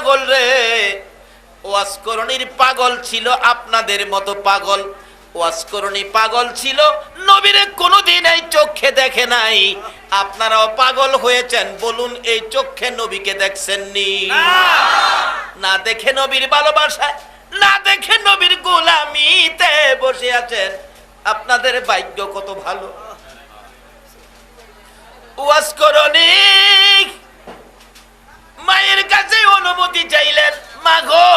পাগল রে, ওয়াজ করণীর পাগল ছিল আপনাদের মতো পাগল। ওয়াজ করণী পাগল ছিল, নবীরে কোনোদিন এই চোখে দেখে নাই। আপনারাও পাগল হয়েছেন, বলুন এই চোখে নবীকে দেখছেননি? না দেখে নবীর ভালোবাসায়, না দেখে নবীর গোলামিতে বসে আছেন। আপনাদের ভাগ্য কত ভালো। ওয়াজ করণী মায়ের কাছে অনুমতি চাইলেন, মা গো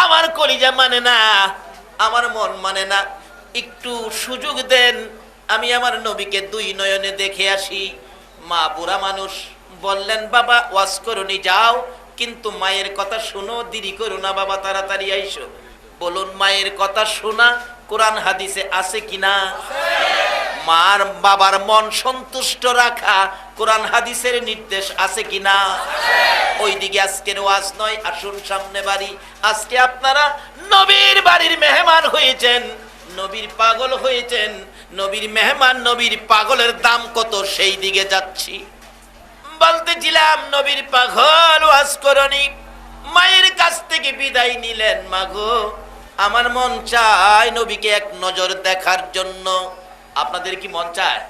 আমার কলিজা মানে না, আমার মন মানে না, একটু সুযোগ দেন, আমি আমার নবীকে দুই নয়নে দেখে আসি। মা বুড়া মানুষ, বললেন বাবা ওয়াজ করণী যাও, কিন্তু মায়ের কথা শোনো, দেরি করো না বাবা, তাড়াতাড়ি আইসো। বলুন মায়ের কথা শোনা কোরআন হাদিসে আছে কিনা? মার বাবার মন সন্তুষ্ট রাখা কোরআন হাদিসের নির্দেশ আছে কিনা? ওইদিকে আজকের ওয়াজ নয়, আসুন সামনে বাড়ি। আজকে আপনারা নবীর বাড়ির মেহমান হয়েছেন, নবীর পাগল হয়েছেন। নবীর মেহমান, নবীর পাগলের দাম কত সেই দিকে যাচ্ছি। বলতেছিলাম নবীর পাগল ওয়াজ করণী মায়ের কাছ থেকে বিদায় নিলেন। মাগো আমার মন চায় নবীকে এক নজর দেখার জন্য। আপনাদের কি মন চায়?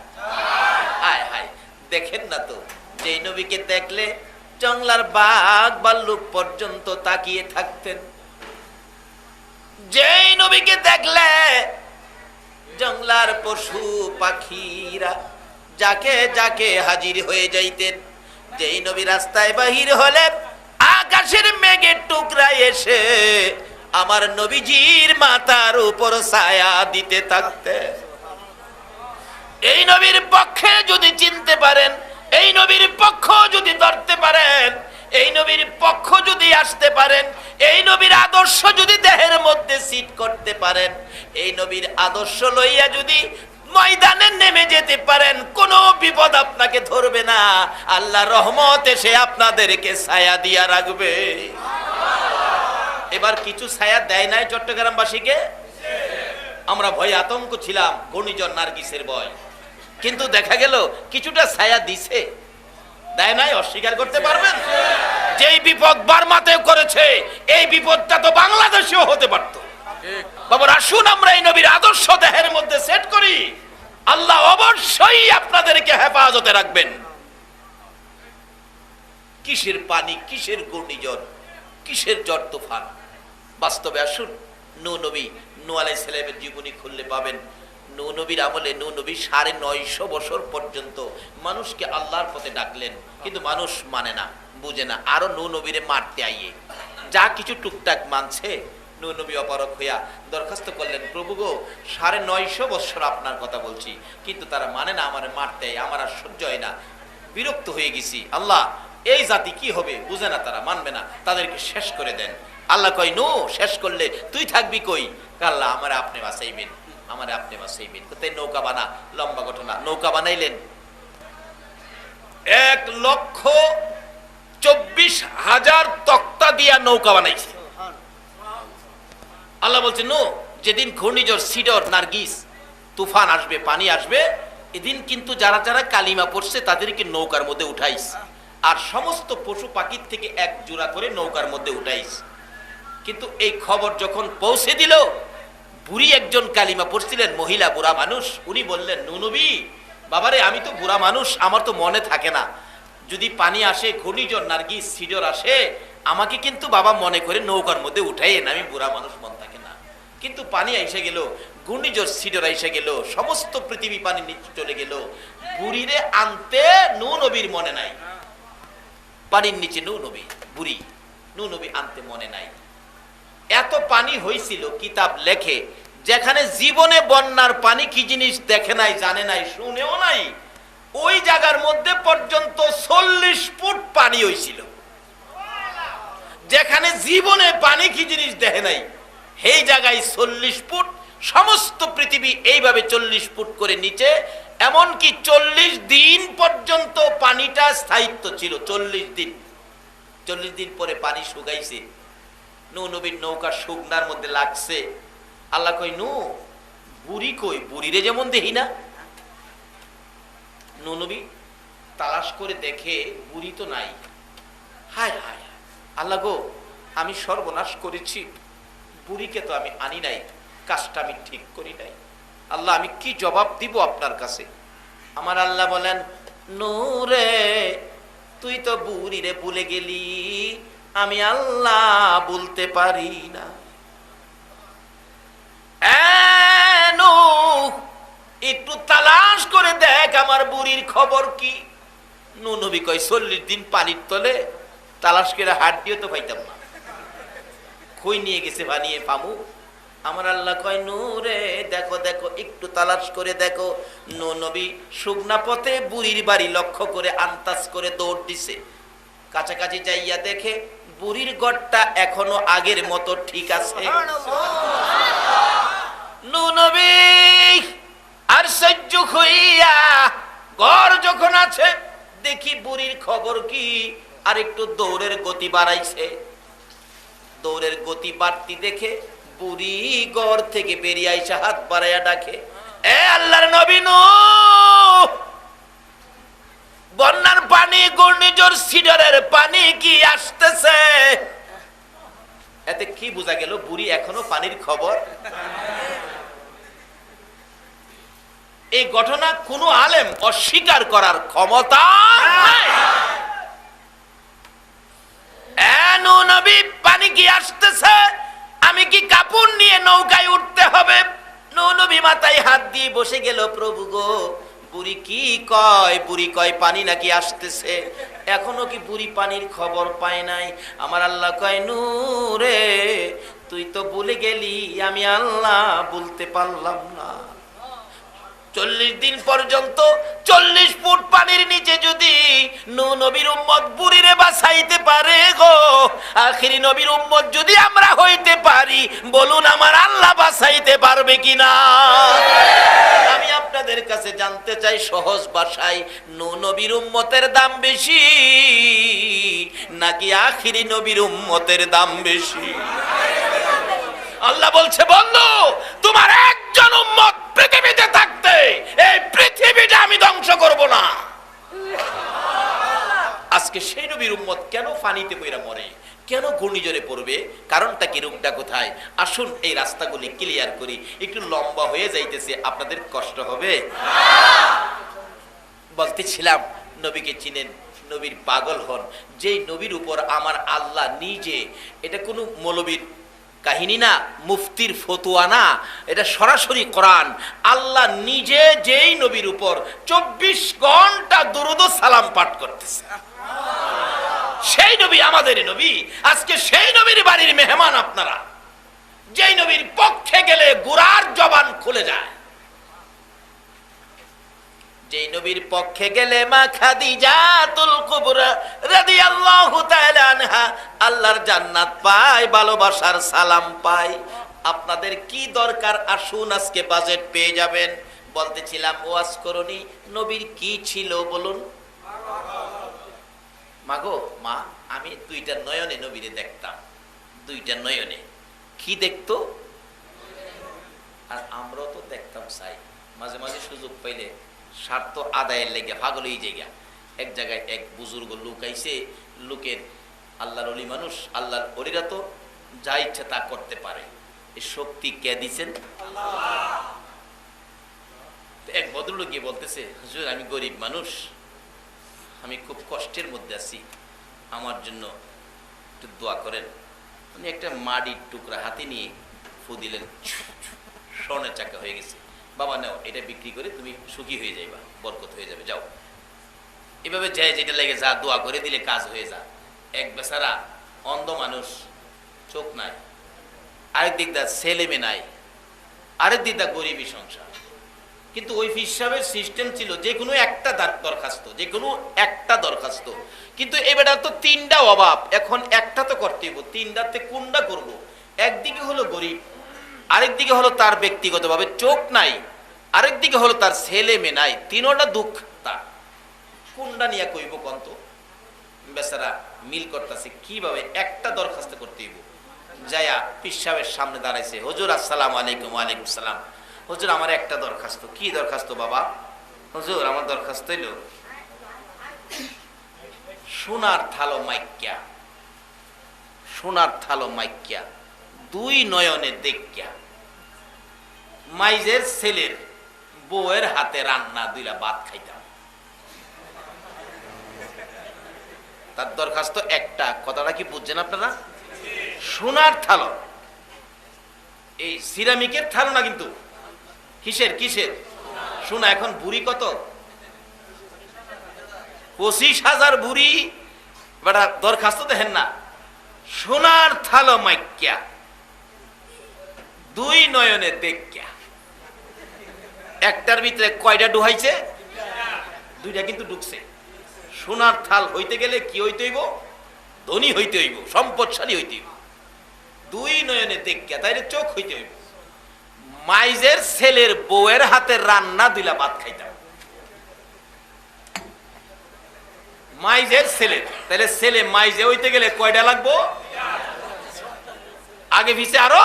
হায় হায়, দেখেন না তো, যেই নবীকে দেখলে জঙ্গলার বাঘ ভাল্লুক পর্যন্ত তাকিয়ে থাকতেন। যেই নবীকে দেখলে জঙ্গলার পশু পাখিরা যাকে যাকে হাজির হয়ে যাইতেন। যেই নবী রাস্তায় বাহির হলেন, আকাশের মেঘের টুকরা এসে আমার নবীজির মাথার উপর ছায়া দিতে থাকতেন। এই নবীর পক্ষে যদি চিনতে পারেন, এই নবীর পক্ষ যদি ধরতে পারেন, এই নবীর পক্ষ যদি আসতে পারেন, এই নবীর আদর্শ যদি দেহের মধ্যে সিট করতে পারেন, এই নবীর আদর্শ লইয়া যদি ময়দানে নেমে যেতে পারেন, কোনো বিপদ আপনাকে ধরবে না। আল্লাহ রহমত এসে আপনাদেরকে ছায়া দিয়া রাখবে। এবার কিছু ছায়া দেয় নাই চট্টগ্রামবাসীকে? আমরা ভয় আতঙ্ক ছিলাম, ঘূর্ণিঝড় নার্গিসের ভয়, কিন্তু দেখা গেল কিছুটা ছায়া দিছে। দেয় নাই? অস্বীকার করতে পারবেন? যেই বিপদ বার্মাতেও করেছে, এই বিপদটা তো বাংলাদেশেও হতে পারত। বাবা আসুন আমরা এই নবীর আদর্শ দেহের মধ্যে সেট করি, আল্লাহ অবশ্যই আপনাদেরকে হেফাজতে রাখবেন। কিসের পানি, কিসের ঘূর্ণিঝড়, কিসের ঝড় তুফান। বাস্তবে আসুন নূহ নবী, নূহ আলাইহিস সালামের জীবনী খুললে পাবেন। নূহ নবীর আমলে নূহ নবী 950 বছর পর্যন্ত মানুষকে আল্লাহর পথে ডাকলেন, কিন্তু মানুষ মানে না, বুঝে না। আরো নূহ নবীরে মারতে আইয়ে যা কিছু টুকটাক মানছে। নূহ নবী অপারক হইয়া দরখাস্ত করলেন, প্রভু গো 950 বছর আপনার কথা বলছি, কিন্তু তারা মানে না, আমার মারতে আইয়ে, আমার আর সহ্য হয় না, বিরক্ত হয়ে গেছি। আল্লাহ এই জাতি কি হবে, বুঝে না, তারা মানবে না, তাদেরকে শেষ করে দেন। আল্লাহ কয় নূহ শেষ করলে তুই থাকবি কই? আল্লাহ আমার আপনি বাঁচাইবেন, আমার আপনি বাঁচাইবেন। কোথায় নৌকা বানা, লম্বা ঘটনা। নৌকা বানাইলেন, 1,24,000 তক্তা দিয়া নৌকা বানাইছে। আল্লাহ বলছে নূহ যেদিন ঘূর্ণিঝড় সিডর নার্গিস তুফান আসবে, পানি আসবে, এদিন কিন্তু যারা যারা কালিমা পড়ছে তাদেরকে নৌকার মধ্যে উঠাইস, আর সমস্ত পশু পাখির থেকে এক জোড়া করে নৌকার মধ্যে উঠাইস। কিন্তু এই খবর যখন পৌঁছে দিল, বুড়ি একজন কালিমা পড়ছিলেন, মহিলা বুড়া মানুষ, উনি বললেন নূহ নবী বাবারে আমি তো বুড়া মানুষ, আমার তো মনে থাকে না, যদি পানি আসে, ঘূর্ণিঝড় নার্গিস সিডর আসে, আমাকে কিন্তু বাবা মনে করে নৌকার মধ্যে উঠাইয়েন, আমি বুড়া মানুষ, মন থাকে না। কিন্তু পানি আইসে গেল, ঘূর্ণিঝড় সিডর আইসে গেল, সমস্ত পৃথিবী পানি নিচে চলে গেল, বুড়িরে আনতে নূহ নবীর মনে নাই। পানির নিচে নূহ নবী, বুড়ি, নূহ নবী আনতে মনে নাই। এত পানি হয়েছিল, কিতাব লেখে, যেখানে জীবনে বন্যার পানি কি জিনিস দেখে নাই, জানে নাই, শুনেও নাই, ওই জায়গার মধ্যে পর্যন্ত 40 ফুট পানি হয়েছিল। যেখানে জীবনে পানি কি জিনিস দেখে নাই, সেই জায়গায় 40 ফুট, সমস্ত পৃথিবী এইভাবে 40 ফুট করে নিচে, এমনকি 40 দিন পর্যন্ত পানিটা স্থায়িত্ব ছিল। 40 দিন, 40 দিন পরে পানি শুকাইছে, নূহ নবীর নৌকা শুকনার মধ্যে লাগছে। আল্লাহ কই নূহ বুড়ি কই, বুড়িরে যেমন দেখি না। নূহ নবী তালাশ করে দেখে বুড়ি তো নাই। হায় হায়, আল্লাহ গো আমি সর্বনাশ করেছি, বুড়িকে তো আমি আনি নাই, কাজটা আমি ঠিক করি নাই। আল্লাহ আমি কি জবাব দিব আপনার কাছে? আমার আল্লাহ বলেন, নূরে তুই তো বুড়িরে ভুলে গেলি, আমি আল্লাহ বলতে পারি না। একটু তালাশ করে দেখ আমার বুড়ির খবর কি। নূহ নবী কয় 40 দিন পানির তলে তালাশ করে হাত দিয়ে তো পাইতাম না, কই নিয়ে গেছে বানিয়ে পামু। আমার আল্লাহ কয়, নূরে দেখো দেখো, একটু তালাশ করে দেখো। নূহ নবী শুকনা পথে বুড়ির বাড়ি লক্ষ্য করে আন্তাজ করে দৌড় দিছে। কাছাকাছি যাইয়া দেখে বুড়ির গড়টা এখনো আগের মতো ঠিক আছে। নূহ নবী আর সহ্য হইয়া ঘর যখন আছে, দেখি বুড়ির খবর কি, আর একটু দৌড়ের গতি বাড়াইছে। দৌড়ের গতি বাড়তি দেখে বুড়ি ঘর থেকে বেরিয়ে আইসা হাত বাড়াইয়া ডাকে, এ আল্লাহর নবী নূহ, বন্যার পানি, ঘূর্ণিঝড় সিডরের পানি কি আসতেছে? এতে কি বোঝা গেল? বুড়ি এখনো পানির খবর। এই ঘটনা কোনো আলেম অস্বীকার করার ক্ষমতা নাই। নূহ নবী, পানি কি আসতেছে? আমি কি কাপড় নিয়ে নৌকায় উঠতে হবে? নূহ নবী মাথায় হাত দিয়ে বসে গেল, প্রভু গো, বুড়ি কি কয়? বুড়ি কয় পানি নাকি আসতেছে। এখনো কি বুড়ি পানির খবর পায় নাই? আমার আল্লাহ কয়, নূহ রে তুই তো ভুলে গেলি, আমি আল্লাহ বলতে পারলাম না। 40 দিন পর্যন্ত 40 ফুট পানির নিচে যদি নূহ নবীর উম্মত বুড়িরে বাঁচাইতে পারে গো, আখিরি নবীর উম্মত যদি আমরা হইতে পারি, বলুন আমার আল্লাহ বাঁচাইতে পারবে কিনা? আমি আপনাদের কাছে জানতে চাই সহজ ভাষায়, নূহ নবীর উম্মতের দাম বেশি নাকি আখিরি নবীর উম্মতের দাম বেশি? আল্লাহ বলছে, বন্ধু, তোমার একজন উম্মত পৃথিবীতে থাকতে এই পৃথিবীটা আমি ধ্বংস করব না। আজকে সেই নবীর উম্মত কেন পানিতে পড়ে মরে, কেন ঘূর্ণিঝড়ে পড়বে? কারণটা কি, রূপটা কোথায়? আসুন এই রাস্তাগুলি ক্লিয়ার করি। একটু লম্বা হয়ে যাইতেছে, আপনাদের কষ্ট হবে। বলতেছিলাম, নবীকে চিনেন, নবীর পাগল হন। যেই নবীর উপর আমার আল্লাহ নিজে, এটা কোনো মৌলবীর কাহিনী না, মুফতির ফতুয়া না, এটা সরাসরি কোরআন। আল্লাহ নিজে যেই নবীর উপর 24 ঘন্টা দুরূদ ও সালাম পাঠ করতেছে, সেই নবী আমাদের নবী। আজকে সেই নবীর বাড়ির মেহমান আপনারা। যেই নবীর পক্ষে গেলে গুরার জবান খুলে যায়, যেই নবীর পক্ষে গেলে মা খাদিজাতুল কুবরা রাদিয়াল্লাহু তাআলা আনহা আল্লাহর জান্নাত পায়, ভালোবাসার সালাম পায়। আপনাদের কি দরকার? আসুন আজকে বাজেট পেয়ে যাবেন। বলতেছিলাম, ওয়াজ করনি, নবীর কি ছিল বলুন? মাগো মা, আমি 2টা নয়নে নবীরে দেখতাম। 2টা নয়নে কি দেখতো? আর আমরাও তো দেখতাম, চাই মাঝে মাঝে সুযোগ পাইলে স্বার্থ আদায়ের লেগে পাগল হয়ে জায়গা। এক জায়গায় এক বুজুর্গ লোক আইছে, লোকের আল্লাহর ওলি মানুষ, আল্লাহর ওলিরা তো যা ইচ্ছা তা করতে পারে, এই শক্তি কে দিছেন? এক ভদ্রলোক গিয়ে বলতেছে, হুজুর আমি গরিব মানুষ, আমি খুব কষ্টের মধ্যে আছি, আমার জন্য একটু দোয়া করেন। উনি একটা মাটির টুকরা হাতে নিয়ে ফু দিলেন, স্বর্ণের চাকা হয়ে গেছে। বাবা নাও, এটা বিক্রি করে তুমি সুখী হয়ে যাইবা, বরকত হয়ে যাবে, যাও। এভাবে যায়, যেটা লেগে যা দোয়া করে দিলে কাজ হয়ে যা। এক বেচারা অন্ধ মানুষ, চোখ নাই, আরেক দিক দা ছেলে মেয়ে নাই, আরেক দিক দা গরিবী সংসার। কিন্তু ওই হিসাবের সিস্টেম ছিল যে কোনো একটা দরখাস্ত, যে কোনো একটা দরখাস্ত। কিন্তু এবার তো 3টা অভাব, এখন একটা তো করতেই হবে, 3টাতে কোনটা করব? একদিকে হলো গরিব, আরেকদিকে হলো তার ব্যক্তিগতভাবে চোখ নাই, আরেকদিকে হলো তার ছেলে মেয়ে নাই, 3টা দুঃখ তার। কোনটা নিয়ে কইব কন্ত? বেচারা মিল করতেছে কিভাবে একটা দরখাস্ত করতে হইব। যায়া পীর সাহেবের সামনে দাঁড়াইছে, হুজুর আসসালামু আলাইকুম। ওয়ালাইকুম সালাম। হুজুর আমার একটা দরখাস্ত। কি দরখাস্ত বাবা? হুজুর আমার দরখাস্ত হইল সোনার থালো মাইক্যা সোনার থালো মাইক্যা দুই নয়নে দেখিয়া মাইজের ছেলের বউয়ের হাতে রান্না দুইলা ভাত খাইতাম। তার দরখাস্ত একটা, কথাটা কি বুঝছেন আপনারা? সোনার থালো, এই সিরামিকের থালো না কিন্তু। কিসের কিসের? সোনা। এখন বুড়ি কত? 25,000 বুড়ি। বেটা দরখাস্ত দেখেন না, সোনার থালো মাইক্যা দুই নয়নে দেখিয়া। একটার ভিতরে কয়টা ডুহাইছে? দুইটা কিন্তু ঢুকছে। সোনার থাল হইতে গেলে কি হইতে হইব? ধনী হইতে হইব, সম্পদশালী হইতে হইব। দুই নয়নে দেখিয়া, তাইলে চোখ হইতে হইব। মাইজের ছেলের বউয়ের হাতে রান্না দিলা ভাত খাইতাম। মাইজের ছেলের, তাহলে ছেলে মাইজে হইতে গেলে কয়টা লাগবো? আগে পিছে আরো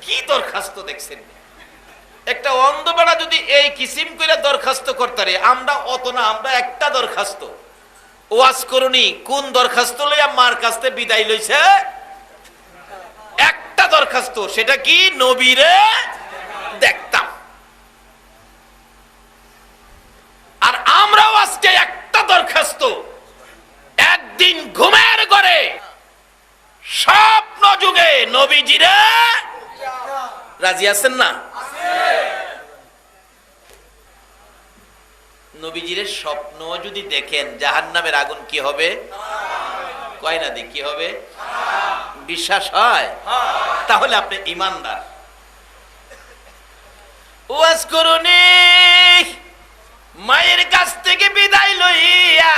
কি দরখাস্ত দেখছেন? একটা অন্ধ বেড়া যদি এই কিসিম করে দরখাস্ত করতে, আমরা অত না, আমরা একটা দরখাস্ত ওয়াজ করুনি। কোন দরখাস্ত লইয়া মার কাছ থেকে বিদায় লইছে? একটা দরখাস্ত, সেটা কি? নবীরে দেখতাম। আর আমরাও আজকে একটা দরখাস্ত, একদিন ঘুমের ঘরে স্বপ্ন যুগে নবীজিরে রাজি আছেন না? নবীজির স্বপ্ন যদি দেখেন, জাহান্নামের আগুন কি হবে? কয় না দি কি হবে? বিশ্বাস হয়? তাহলে আপনি ইমানদার। ওয়াজ করুনি মায়ের কাছ থেকে বিদায় লইয়া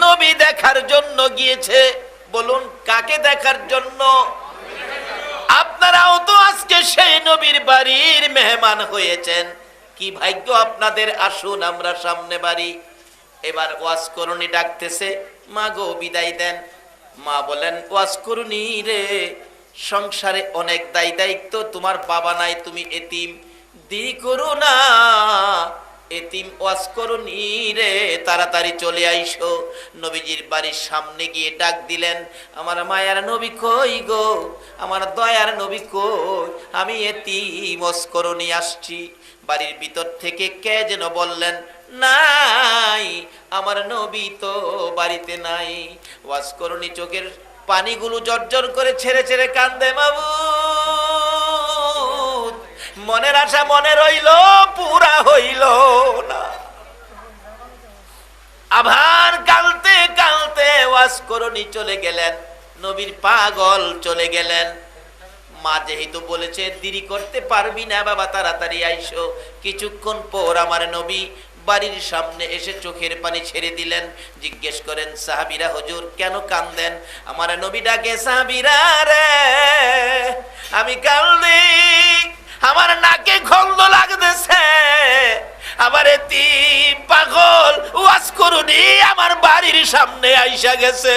নবী দেখার জন্য গিয়েছে। বলুন কাকে দেখার জন্য? আপনারাও তো আজকে সেই নবীর বাড়ির মেহমান হয়েছেন। কি ভাগ্য আপনাদের। আসুন আমরা সামনে বাড়ি। এবার ওয়াজ করুনি ডাকতেছে, মা গো বিদায় দেন। মা বলেন, ওয়াজ করুনি রে, সংসারে অনেক দায় দায়িত্ব, তোমার বাবা নাই, তুমি এতিম, দেরি করো না। এতিম ওয়াজ করুনি রে, তাড়াতাড়ি চলে আইসো। নবীজির বাড়ির সামনে গিয়ে ডাক দিলেন, আমার মায়ার নবী কই গো, আমার দয়ার নবী কই, আমি এতিম ওয়াজ করুনি আসছি। বাড়ির ভিতর থেকে কে যেন বললেন, নাই, আমার নবী তো বাড়িতে নাই। ওয়াজ করুনি চোখের পানিগুলো জর্জর করে ছেড়ে ছেড়ে কান্দে, মাবুদ মনের আশা মনে রইল, পুরা হইল না। আবার কালতে কালতে ওয়াজ করুনি চলে গেলেন, নবীর পাগল চলে গেলেন। মা যেহেতু বলেছে দেরি করতে পারবি না বাবা, তাড়াতাড়ি আইসো। কিছুক্ষণ পর আমার নবী বাড়ির সামনে এসে চোখের পানি ছেড়ে দিলেন। জিজ্ঞেস করেন সাহাবীরা, হুজুর কেন কান্দেন? আমার নবী ডাকে, সাহাবীরা রে, আমি কান্দি, আমার নাকে গন্ধ লাগতেছে, আমার এতিম পাগল ওয়াজ করুনি আমার বাড়ির সামনে আইসা গেছে।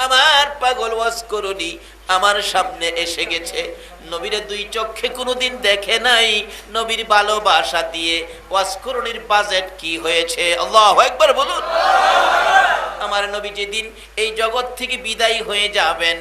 আমার পাগল ওয়াজ করুনি আমার সামনে এসে গেছে। নবীরে দুই চোখে কোনোদিন দেখে নাই। নবীর ভালোবাসা দিয়ে ওয়াজ করুনির বাজেট কি হয়েছে? আল্লাহু আকবার বলুন। আমার নবী যেদিন এই জগৎ থেকে বিদায় হয়ে যাবেন,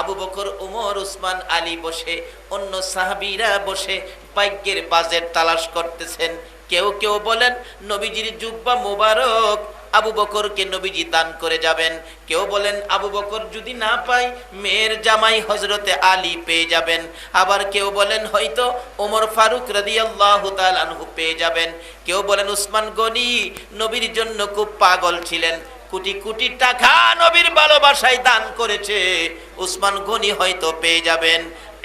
আবু বকর, উমর, উসমান, আলী বসে, অন্য সাহাবীরা বসে ভাগ্যের বাজেট তালাশ করতেছেন। কেউ কেউ বলেন নবীজির জুব্বা মুবারক আবু বকরকে নবীজি দান করে যাবেন। কেউ বলেন আবু বকর যদি না পাই, মেয়ের জামাই হযরতে আলী পেয়ে যাবেন। আবার কেউ বলেন হয়তো ওমর ফারুক রাদিয়াল্লাহু তাআলা আনহু পেয়ে যাবেন। কেউ বলেন উসমান গনি নবীর জন্য খুব পাগল ছিলেন, কোটি কোটি টাকা নবীর ভালোবাসায় দান করেছে, উসমান গনি হয়তো পেয়ে যাবেন।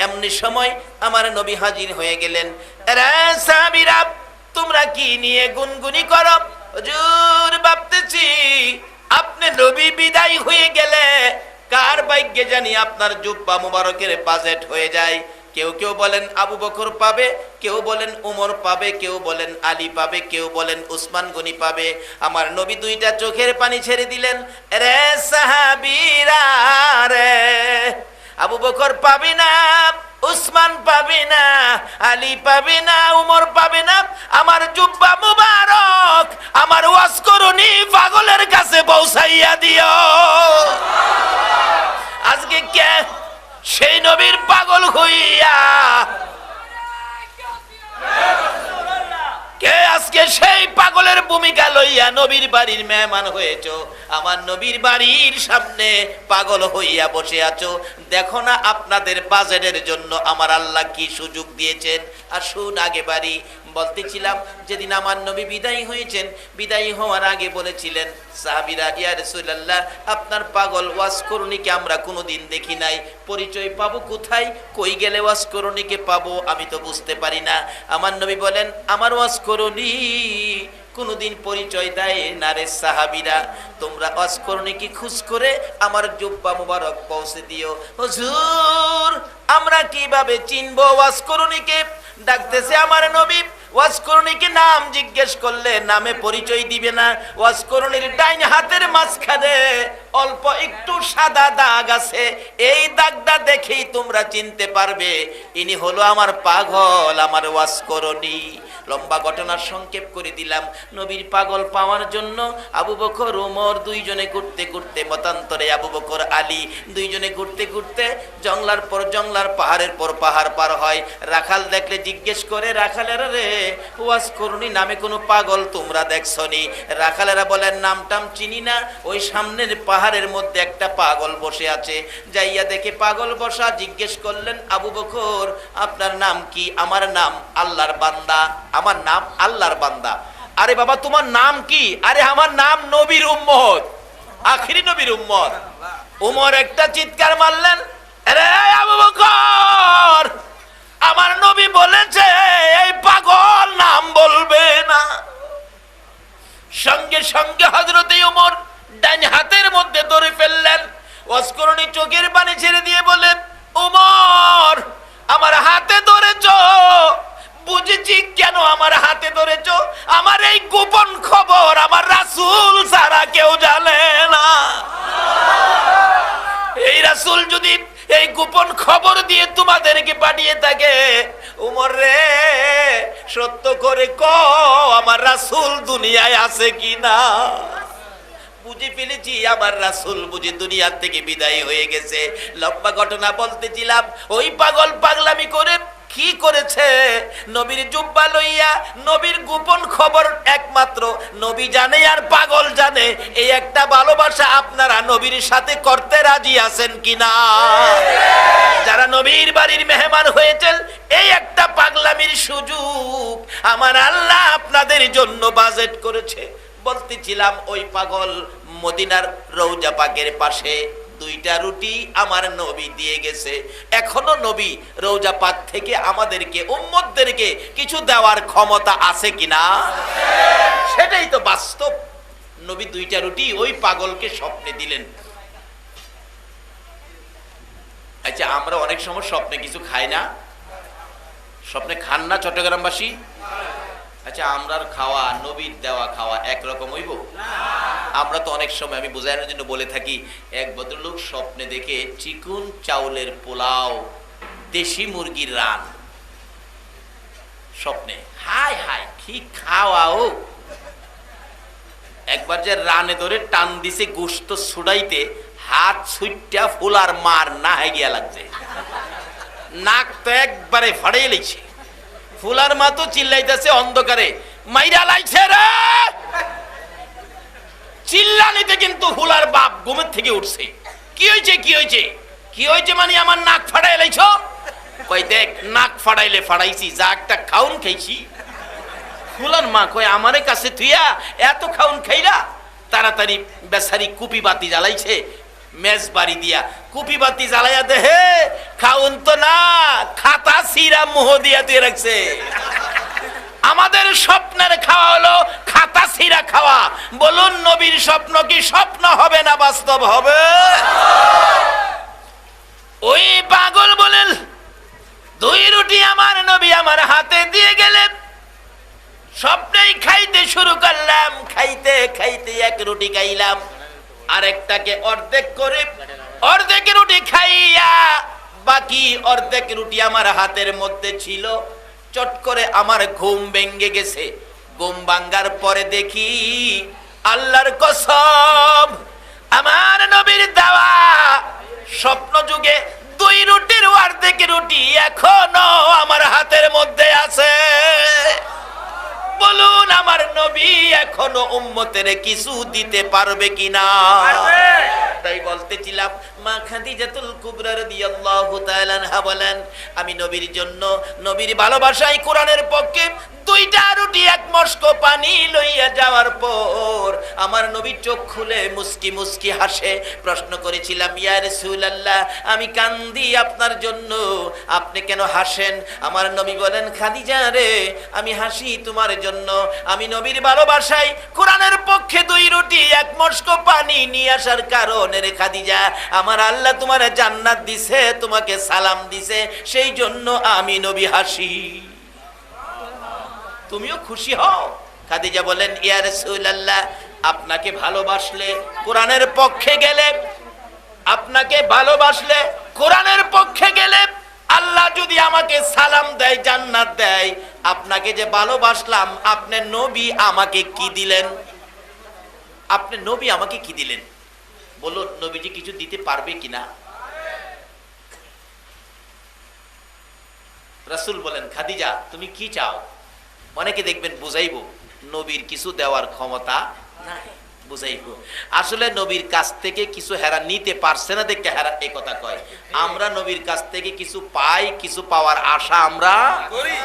এমনি সময় আমার নবী হাজির হয়ে গেলেন। আরে সাহাবীরা, তোমরা কি নিয়ে গুনগুনি করো? হুজুর ভাবতেছি আপনি নবী বিদায় হয়ে গেলে কার ভাগ্যে জানি আপনার জুব্বা মুবারকের বাজেট হয়ে যায়। কেউ কেউ বলেন আবু বকর পাবে, কেউ বলেন উমর পাবে, কেউ বলেন আলী পাবে, কেউ বলেন উসমান গনি পাবে। আমার নবী দুইটা চোখের পানি ছেড়ে দিলেন। রে সাহাবীরা রে, আবু বকর পাবে না, উসমান পাবে না, আলী পাবে না, উমর পাবে না, আমার জুব্বা মুবারক, আমার ওয়াজ করুনি পাগলের কাছে পৌঁছাইয়া দিও। আজকে কে সেই নবীর পাগল হইয়া, কে আজকে সেই পাগলের ভূমিকা লইয়া নবীর বাড়ির মেহমান হয়েছো, আমার নবীর বাড়ির সামনে পাগল হইয়া বসে আছো? দেখো না আপনাদের বাজেটের জন্য আমার আল্লাহ কি সুযোগ দিয়েছেন। আসুন আগে বাড়ি। বলতেছিলাম যেদিন আমার নবী বিদায়ী হয়েছেন, বিদায়ী হওয়ার আগে বলেছিলেন সাহাবীরা, ইয়া রাসূলুল্লাহ আপনার পাগল ওয়াজ করুনিকে আমরা কোনোদিন দেখি নাই, পরিচয় পাবো কোথায়, কই গেলে ওয়াজ করুনিকে পাবো আমি তো বুঝতে পারি না। আমার নবী বলেন আমার ওয়াজ করুনি কোনোদিন পরিচয় দেয় না রে সাহাবীরা, তোমরা ওয়াজ করুনিকে খুঁজ করে আমার জুব্বা মুবারক পৌঁছে দিও। হুজুর আমরা কিভাবে চিনবো ওয়াজ করুনিকে? ডাকতেছে আমার নবী, ওয়াজ করুনিকে নাম জিজ্ঞেস করলে নামে পরিচয় দিবে না। ওয়াজ করুনির ডাইন হাতের মাঝখানে অল্প একটু সাদা দাগ আছে, এই দাগটা দেখেই তোমরা চিনতে পারবে ইনি হলো আমার পাগল, আমার ওয়াজ করুনি। লম্বা ঘটনার সংক্ষেপ করে দিলাম। নবীর পাগল পাওয়ার জন্য আবু বকর ওমর দুইজনে ঘুরতে ঘুরতে, মতান্তরে আবু বকর আলী দুইজনে ঘুরতে ঘুরতে জংলার পর জংলার, পাহাড়ের পর পাহাড় পার হয়। রাখাল দেখলে জিজ্ঞেস করে, রাখালেরা রে ওয়াজ করুনি নামে কোনো পাগল তোমরা দেখছনি? রাখালেরা বলেন নাম টাম চিনি না, ওই সামনের পাহাড়ের মধ্যে একটা পাগল বসে আছে। যাইয়া দেখে পাগল বসা, জিজ্ঞেস করলেন আবু বকর আপনার নাম কি? আমার নাম আল্লাহর বান্দা। আমার নাম আল্লাহর বান্দা। আরে বাবা তোমার নাম কি? আরে আমার নাম নবীর উম্মত, আখিরি নবীর উম্মত। ওমর একটা চিৎকার মারলেন, আরে আবু বকর আমার নবী বলেছে এই পাগল নাম বলবে না। সঙ্গে সঙ্গে হযরতে ওমর ডান হাতের মধ্যে ধরে ফেললেন। ওয়াজ করুনি চোখের পানি ছেড়ে দিয়ে বলে, ওমর আমার হাতে ধরেছো, বুঝেছি কেন আমার হাতে ধরেছো, আমার এই গোপন খবর আমার রাসূল ছাড়া কেউ জানে না। এই রাসূল যদি এই গোপন খবর দিয়ে তোমাদেরকে পাঠিয়ে থাকে, উমর রে সত্য করে কও আমার রাসূল দুনিয়ায় আছে কিনা। বুঝে ফেলেছি আমার রাসূল বুঝি দুনিয়া থেকে বিদায় হয়ে গেছে। লম্বা ঘটনা বলতেছিলাম, ওই পাগল পাগলামি করে কি করেছে, নবীর জুব্বা লইয়া নবীর গোপন খবর একমাত্র নবী জানে আর পাগল জানে। এই একটা ভালোবাসা আপনারা নবীর সাথে করতে রাজি আছেন কিনা? যারা নবীর বাড়ির মেহমান হয়েছেন, এই একটা পাগলামির সুযোগ আমার আল্লাহ আপনাদের জন্য বাজেট করেছে। বলতেছিলাম ওই পাগল মদিনার রওজা পাকের পাশে দুইটা রুটি আমার নবী দিয়ে গেছে। এখনো নবী রওজা পাক থেকে আমাদেরকে উম্মতদেরকে কিছু দেওয়ার ক্ষমতা আছে কিনা? সেটাই তো বাস্তব। নবী দুইটা রুটি ওই পাগলকে স্বপ্নে দিলেন। আচ্ছা আমরা অনেক সময় স্বপ্নে কিছু খাই না? স্বপ্নে খান না চট্টগ্রামবাসী? আচ্ছা আমরার খাওয়া নবীর দেওয়া খাওয়া একরকম হইব? আমরা তো অনেক সময়, আমি বোঝানোর জন্য বলে থাকি, এক ভদ্রলোক স্বপ্নে দেখে চিকুন চাউলের পোলাও, দেশি মুরগির রান স্বপ্নে। হায় হায় কি খাওয়াও! একবার যে রানে ধরে টান দিছে গোশত ছুড়াইতে, হাত ছুটটা ফুলার মার না হয়ে গিয়া লাগছে, নাক তো একবারে ফাড়িয়ে লেছে। ফুলার মা তো চিল্লাইতেছে অন্ধকারে, মাইরা লাইছে রে। চিল্লানিতে কিন্তু ফুলার বাপ ঘুমের থেকে উঠছে। কি হয়েছে কি হয়েছে কি হয়েছে? মানে আমার নাক ফাড়াই লাইছ? কই দেখ নাক ফাড়াইলে ফাড়াইছি, যা একটা খাউন খাইছি। ফুলার মা কই আমারে কাছে তুইয়া এত খাউন খাইলা? তাড়াতাড়ি বেচারি কুপি বাতি জ্বালাইছে, মেজ বাড়ি দিয়া কুপি বাতি জ্বালাইয়া দেহে খাউন তো না, খাতা সিরা মোহ দিয়া দিয়ে রাখছে। আমাদের স্বপ্নের খাওয়া হলো খাতা সিরা খাওয়া। বলুন নবীর স্বপ্ন কি স্বপ্ন হবে না বাস্তব হবে? ওই পাগল বলেন দুই রুটি আমার নবী আমার হাতে দিয়ে গেলেন। স্বপ্নেই খাইতে শুরু করলাম, খাইতে খাইতে এক রুটি খাইলাম, আরেকটাকে অর্ধেক করে অর্ধেক রুটি খাইয়া বাকি অর্ধেক রুটি আমার হাতের মধ্যে ছিল। চট করে আমার ঘুম ভেঙে গেছে। ঘুম ভাঙ্গার পরে দেখি আল্লাহর কসম আমার নবীর দেওয়া স্বপ্ন যুগে 2 রুটির অর্ধেক রুটি এখনো আমার হাতের মধ্যে আছে। বলুন আমার নবী এখনো উম্মতের কিছু দিতে পারবে কিনা? তাই বলতেছিলাম মা খাদিজাতুল কুবরা রাদিয়াল্লাহু তাআলা আনহা বলেন, আমি নবীর জন্য, নবীর ভালোবাসায় কোরআনের পক্ষে 2টা রুটি 1 মস্ক পানি লইয়া যাওয়ার পর আমার নবী চোখ খুলে মুস্কি মুস্কি হাসে। প্রশ্ন করেছিলাম, ইয়া রাসূলুল্লাহ আমি কান্দি আপনার জন্য, আপনি কেন হাসেন? আমার নবী বলেন, খাদিজা রে আমি হাসি তোমার জন্য, আমি নবীর ভালোবাসায় কোরআনের পক্ষে 2 রুটি 1 মস্ক পানি নিয়ে আসার কারণে রে খাদিজা আমার আল্লাহ তোমার জান্নাত দিছে, তোমাকে সালাম দিছে, সেই জন্য আমি নবী হাসি। তুমিও খুশি হও? খাদিজা বলেন, ইয়া রাসূলুল্লাহ আপনাকে ভালোবাসলে কোরআনের পক্ষে গেলে, আপনাকে ভালোবাসলে কোরআনের পক্ষে গেলে আল্লাহ যদি আমাকে সালাম দেয়, জান্নাত দেয়, আপনাকে যে ভালোবাসলাম আপনি নবী আমাকে কি দিলেন? আপনি নবী আমাকে কি দিলেন? বলুন নবীজি কিছু দিতে পারবে কিনা? রাসূল বলেন, খাদিজা তুমি কি চাও? অনেকে দেখবেন বুঝাইবো নবীর কিছু দেওয়ার ক্ষমতা নাই, বুঝাইবো। আসলে নবীর কাছ থেকে কিছু হেরা নিতে পারছে না দেখে হেরা এই কথা কয়। আমরা নবীর কাছ থেকে কিছু পাই, কিছু পাওয়ার আশা আমরা করি।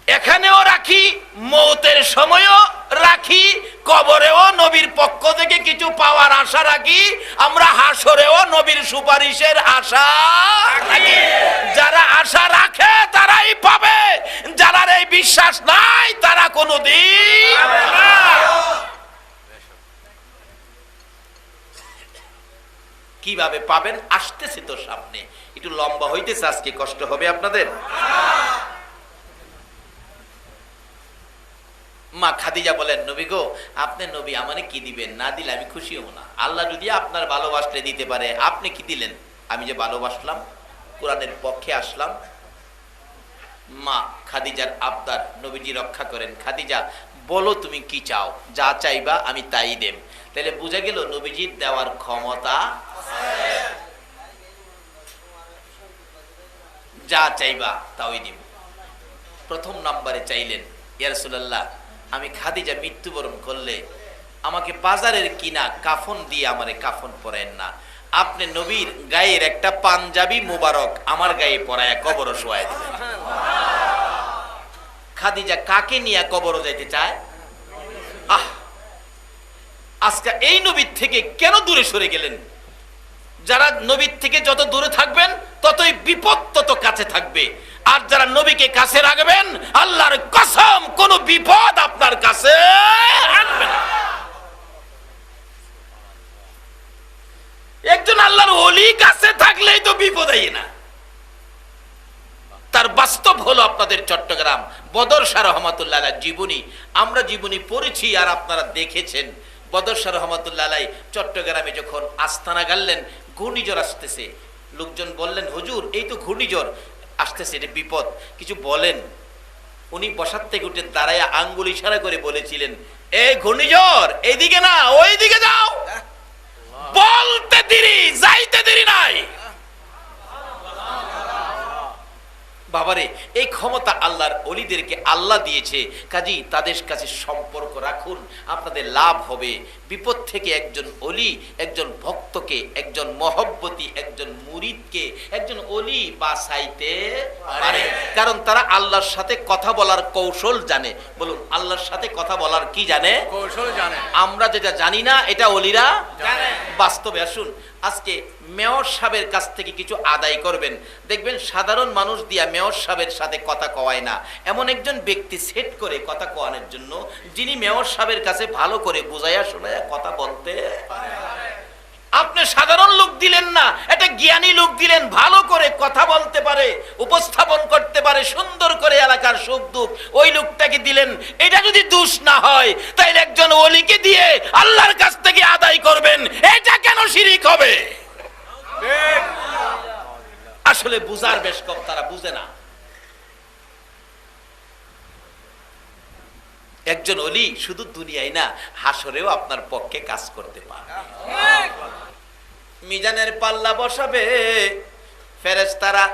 এখানেও রাখি, মৌতের সময়ও রাখি, কবরেও নবীর পক্ষ থেকে কিছু পাওয়ার আশা রাখি, আমরা হাসরেও নবীর সুপারিশের আশা রাখি। যারা আশা রাখে তারাই পাবে, যারা এই বিশ্বাস নাই তারা কোনোদিন পাবে না। কিভাবে পাবেন? আসতেছে তো সামনে, একটু লম্বা হইতেছে আজকে, কষ্ট হবে আপনাদের। মা খাদিজা বলেন, নবী গো আপনি নবী আমারে কি দিবেন? না দিলে আমি খুশি হব না। আল্লাহ যদি আপনার ভালোবাসলে দিতে পারে, আপনি কি দিলেন? আমি যে ভালোবাসলাম, কোরআনের পক্ষে আসলাম। মা খাদিজার আবদার নবীজি রক্ষা করেন। খাদিজা বলো তুমি কি চাও, যা চাইবা আমি তাই দেব। তাহলে বুঝা গেল নবীজির দেওয়ার ক্ষমতা, যা চাইবা তাই দিব। প্রথম নম্বরে চাইলেন, ইয়া রাসূলুল্লাহ আমি খাদিজা মৃত্যুবরণ করলে আমাকে বাজারের কিনা কাফন দিয়ে আমারে কাফন পরায়েন না, আপনি নবীর গায়ের একটা পাঞ্জাবি মুবারক আমার গায়ে পরায়া কবরে শোয়ায় দিবেন। খাদিজা কাকে নিয়ে কবরে যাইতে চায়? আজকে এই নবীর থেকে কেন দূরে সরে গেলেন? যারা নবীর থেকে যত দূরে থাকবেন ততই বিপদ তত কাছে থাকবে, আর যারা নবীকে কাছে রাখবেন আল্লাহর কসম কোন বিপদ আপনার কাছে আসবে না। একজন আল্লাহর ওলি কাছে থাকলেই তো বিপদ হয় না। তার বাস্তব হলো আপনাদের চট্টগ্রাম বদর শাহ রহমাতুল্লাহ আলাইহির জীবনী। আমরা জীবনী পড়েছি আর আপনারা দেখেছেন। বদর শাহ রহমাতুল্লাহ আলাইহি চট্টগ্রামে যখন আস্তানা গাড়লেন, ঘূর্ণিঝড় আসতেছে, লোকজন বললেন হুজুর এই তো ঘূর্ণিঝড় আসতেছে, এটা বিপদ, কিছু বলেন। উনি বসার থেকে উঠে দাঁড়ায় আঙ্গুল ইশারা করে বলেছিলেন, এই ঘূর্ণিঝড় এইদিকে না ওইদিকে যাও। বলতে দেরি, যাইতে দেরি নাই। বাবারে এই ক্ষমতা আল্লাহর ওলিদেরকে আল্লাহ দিয়েছে, কাজী তাদের কাছে সম্পর্ক রাখুন, আপনাদের লাভ হবে। বিপদ থেকে একজন ওলি, একজন ভক্তকে, একজন মহব্বতী, একজন মুরিদকে একজন ওলি বাঁচাইতে পারে, কারণ তারা আল্লাহর সাথে কথা বলার কৌশল জানে। বলুন আল্লাহর সাথে কথা বলার কি জানে? কৌশল জানে। আমরা যেটা জানি না এটা ওলিরা জানে। বাস্তবে আসুন, আজকে মেয়র সাহেবের কাছ থেকে কিছু আদায় করবেন, দেখবেন সাধারণ মানুষ দিয়া মেয়র সাহেবের সাথে কথা কওয়ায় না, এমন একজন ব্যক্তি সেট করে কথা কওয়ানোর জন্য, যিনি মেয়র সাহেবের কাছে ভালো করে বুঝাইয়া শোনায়া কথা বলতে পারে। আপনি সাধারণ লোক দিলেন না, এটা জ্ঞানী লোক দিলেন, ভালো করে কথা বলতে পারে, উপস্থাপন করতে পারে সুন্দর করে এলাকার সুখ দুঃখ, ওই লোকটাকে দিলেন। এটা যদি দোষ না হয় তাইলে একজন ওলিকে দিয়ে আল্লাহর কাছ থেকে আদায় করবেন, এটা কেন শিরিক হবে? আসলে বুঝার বেশ কম, তারা বুঝে না। একজন ওলি শুধু দুনিয়ায় না, হাসরেও আপনার পক্ষে কাজ করতে পারে। মিজানের পাল্লা বসাবে ফেরেশতারা,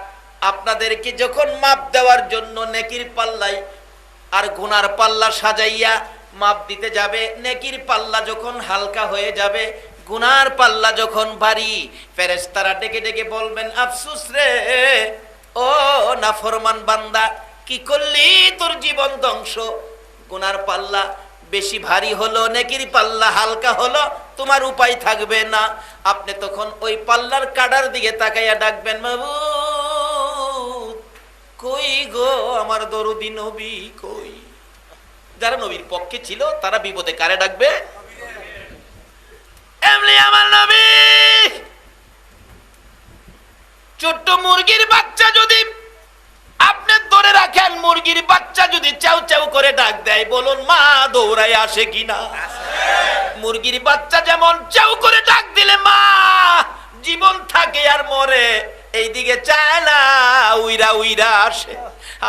আপনাদেরকে যখন মাপ দেওয়ার জন্য নেকির পাল্লায় আর গুনার পাল্লা সাজাইয়া মাপ দিতে যাবে, নেকির পাল্লা যখন হালকা হয়ে যাবে, গুনার পাল্লা যখন ভারী, ফেরেশতারা ডেকে ডেকে বলবেন, আফসোস রে ও নাফরমান বান্দা, কি করলি, তোর জীবন ধ্বংস। গুনার পাল্লা বেশি ভারী হলো, নেকির পাল্লা হালকা হলো, তোমার উপায় থাকবে না। আপনি তখন ওই পাল্লার কাটার দিকে তাকাইয়া ডাকবেন, মাবুদ কই গো আমার দরদি নবী কই। যারা নবীর পক্ষে ছিল তারা বিপদে কারে ডাকবে? এমনি আমার নবী। ছোট্ট মুরগির বাচ্চা যদি আপনি ধরে রাখেন, মুরগির বাচ্চা যদি চাউ চাউ করে ডাক দেয়, বলুন মা দৌড়ায় আসে কিনা? মুরগির বাচ্চা যেমন চাউ করে ডাক দিলে মা জীবন থাকে আর মরে, এইদিকে চায় না, উইরা উইরা আসে।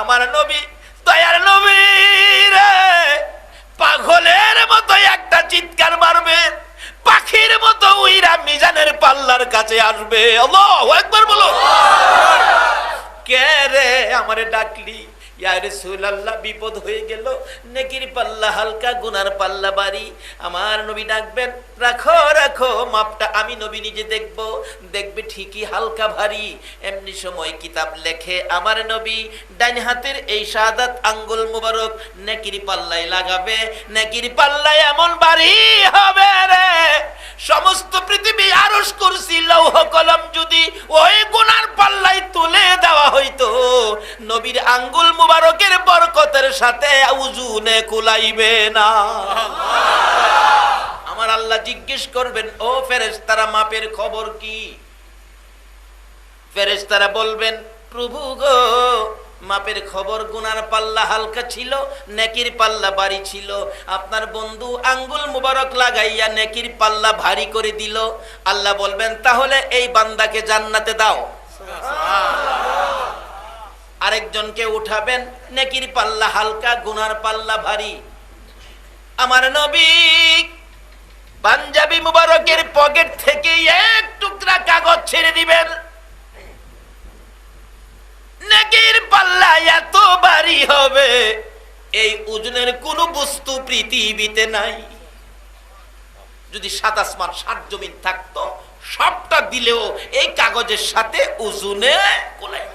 আমার নবী, দয়ার নবী রে, পাগলের মতো একটা চিৎকার মারবে, পাখির মতো উইরা মিজানের পাল্লার কাছে আসবে। আল্লাহু আকবার বলো। কে রে আমারে ডাকলি? ইয়া রাসূলুল্লাহ, বিপদ হয়ে গেল, নেকির পাল্লা হালকা, গুনার পাল্লা ভারী। আমার নবী ডাকবেন, রাখো রাখো মাপটা আমি নবী নিজে দেখব, দেখবে ঠিকই হালকা ভারী। এমনি সময় কিতাব লেখে আমার নবী ডাইন হাতের এই শাহাদাত আঙ্গুল মুবারক নেকির পাল্লায় লাগাবে, নেকির পাল্লায় এমন ভারী হবে রে, সমস্ত পৃথিবী আরশ কুরসি লৌহ কলম যদি ওই গুনার পাল্লায় তুলে দেওয়া হইতো, নবীর আঙ্গুল মুবারকের বরকতের সাথে ওজনে কুলাইবে না। আমার আল্লাহ জিজ্ঞেস করবেন, ও ফেরেশতারা মাপের খবর কি? ফেরেশতারা বলবেন, প্রভু গো মাপের খবর, গুনার পাল্লা হালকা ছিল, নেকির পাল্লা ভারী ছিল। আপনার বন্ধু আঙ্গুল মুবারক লাগাইয়া নেকির পাল্লা ভারী করে দিল। আল্লাহ বলবেন, তাহলে এই বান্দাকে জান্নাতে দাও। আরেকজনকে উঠাবেন, নেকির পাল্লা হালকা, গুনার পাল্লা ভারী। আমার নবী পাঞ্জাবি মুবারকের পকেট থেকে এক টুকরা কাগজ ছেড়ে দিবেন, নেকির পাল্লা এত ভারী হবে, এই ওজনের কোন বস্তু পৃথিবীতে নাই। যদি ৭ আসমান ৭ জমিন থাকতো, সবটা দিলেও এই কাগজের সাথে ওজনে কোলাই।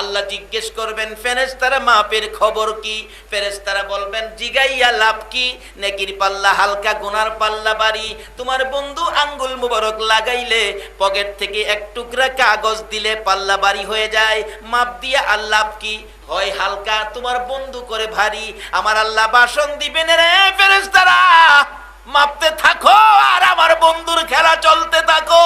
আল্লাহ জিজ্ঞেস করবেন, ফেরেশতারা মাপের খবর কি? ফেরেশতারা বলবেন, জিগাইয়া লাভ কি? নেকির পাল্লা হালকা, গুনার পাল্লা ভারী। তোমার বন্ধু আঙ্গুল মুবারক লাগাইলে, পকেট থেকে এক টুকরা কাগজ দিলে পাল্লা ভারী হয়ে যায়। মাপ দিয়া আল্লাহ কি হয় হালকা, তোমার বন্ধু করে ভারী। আমার আল্লাহ ভাষণ দিবেন, রে ফেরেশতারা মাপতে থাকো আর আমার বন্ধুর খেলা চলতে থাকো।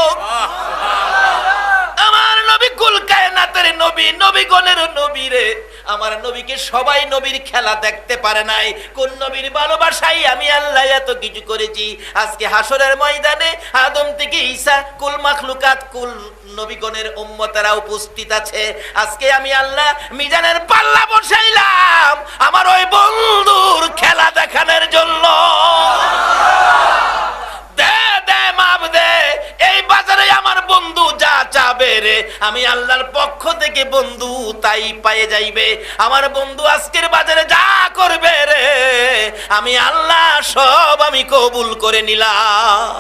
আমার নবী কুল কায়নাতের নবী, নবীগণের নবী রে। আমার নবীকে সবাই নবীর খেলা দেখতে পারে নাই। কোন নবীর ভালোবাসাই আমি আল্লাহ এত কিছু করেছি। আজকে হাসরের ময়দানে আদম থেকে ঈসা, কুল মাখলুকাত, কুল নবীগণের উম্মতেরা উপস্থিত আছে। আজকে আমি আল্লাহ মিজানের পাল্লা বসাইলাম আমার ওই বন্ধুর খেলা দেখানোর জন্য। এই বাজারে আমার বন্ধু যা চাবে রে, আমি আল্লাহর পক্ষ থেকে বন্ধু তাই পায়ে যাইবে। আমার বন্ধু আজকের বাজারে যা করবে রে, আমি আল্লাহ সব আমি কবুল করে নিলাম।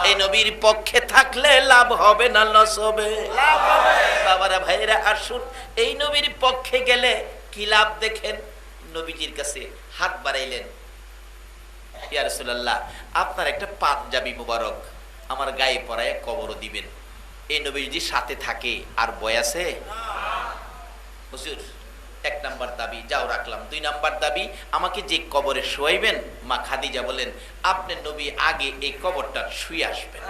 এই নবীর পক্ষে থাকলে লাভ হবে না লস হবে? লাভ হবে। বাবারা ভাইরা আসুন, এই নবীর পক্ষে গেলে কি লাভ দেখেন। নবীজির কাছে হাত বাড়াইলেন, ইয়া রাসূলুল্লাহ আপনার একটা পাঞ্জাবি মুবারক আমার গায়ে পরায় কবরও দিবেন। এই নবীজি সাথে থাকে আর বয় আছে? হুজুর ১ নাম্বার দাবি যাও রাখলাম। ২ নাম্বার দাবি, আমাকে যে কবরে শোয়াইবেন, মা খাদিজা বলেন আপনি নবী আগে এই কবরটা শুয়ে আসবেন।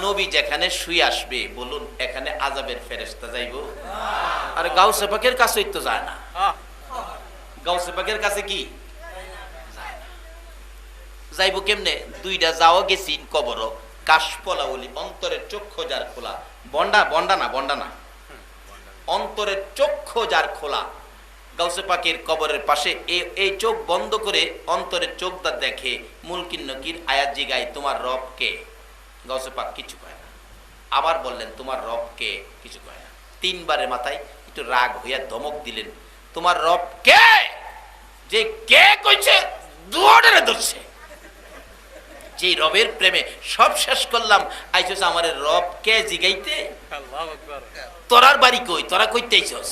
নবী যেখানে শুয়ে আসবে, বলুন এখানে আযাবের ফেরেশতা যাইব? আর গাউসে পাকের কাছেই তো যায় না। গাউসে পাকের কাছে কি যাইব কেমনে? 2টা যাও গেছি কবর, কাশপলা বলি, অন্তরের চক্ষু যার খোলা, বন্ডা বন্ডা না, বন্ডা না, অন্তরের চক্ষু যার খোলা, গাউসে পাকের কবরের পাশে এই চোখ বন্ধ করে অন্তরের চোখটা দেখে মুলকিন নকির আয়াত জিগায় তোমার রব কে? গাউসে পাক কিছু কয় না। আবার বললেন তোমার রব কে? কিছু কয় না। তিনবারের মাথায় একটু রাগ হইয়া ধমক দিলেন, তোমার রব কে? যে কে কইছে দুয়ারে ধরছে, যে রবের প্রেমে সব শেষ করলাম, আইছস আমার রব কে জিগাইতে? তোরার বাড়ি কই? তোরা কইতে আইছস?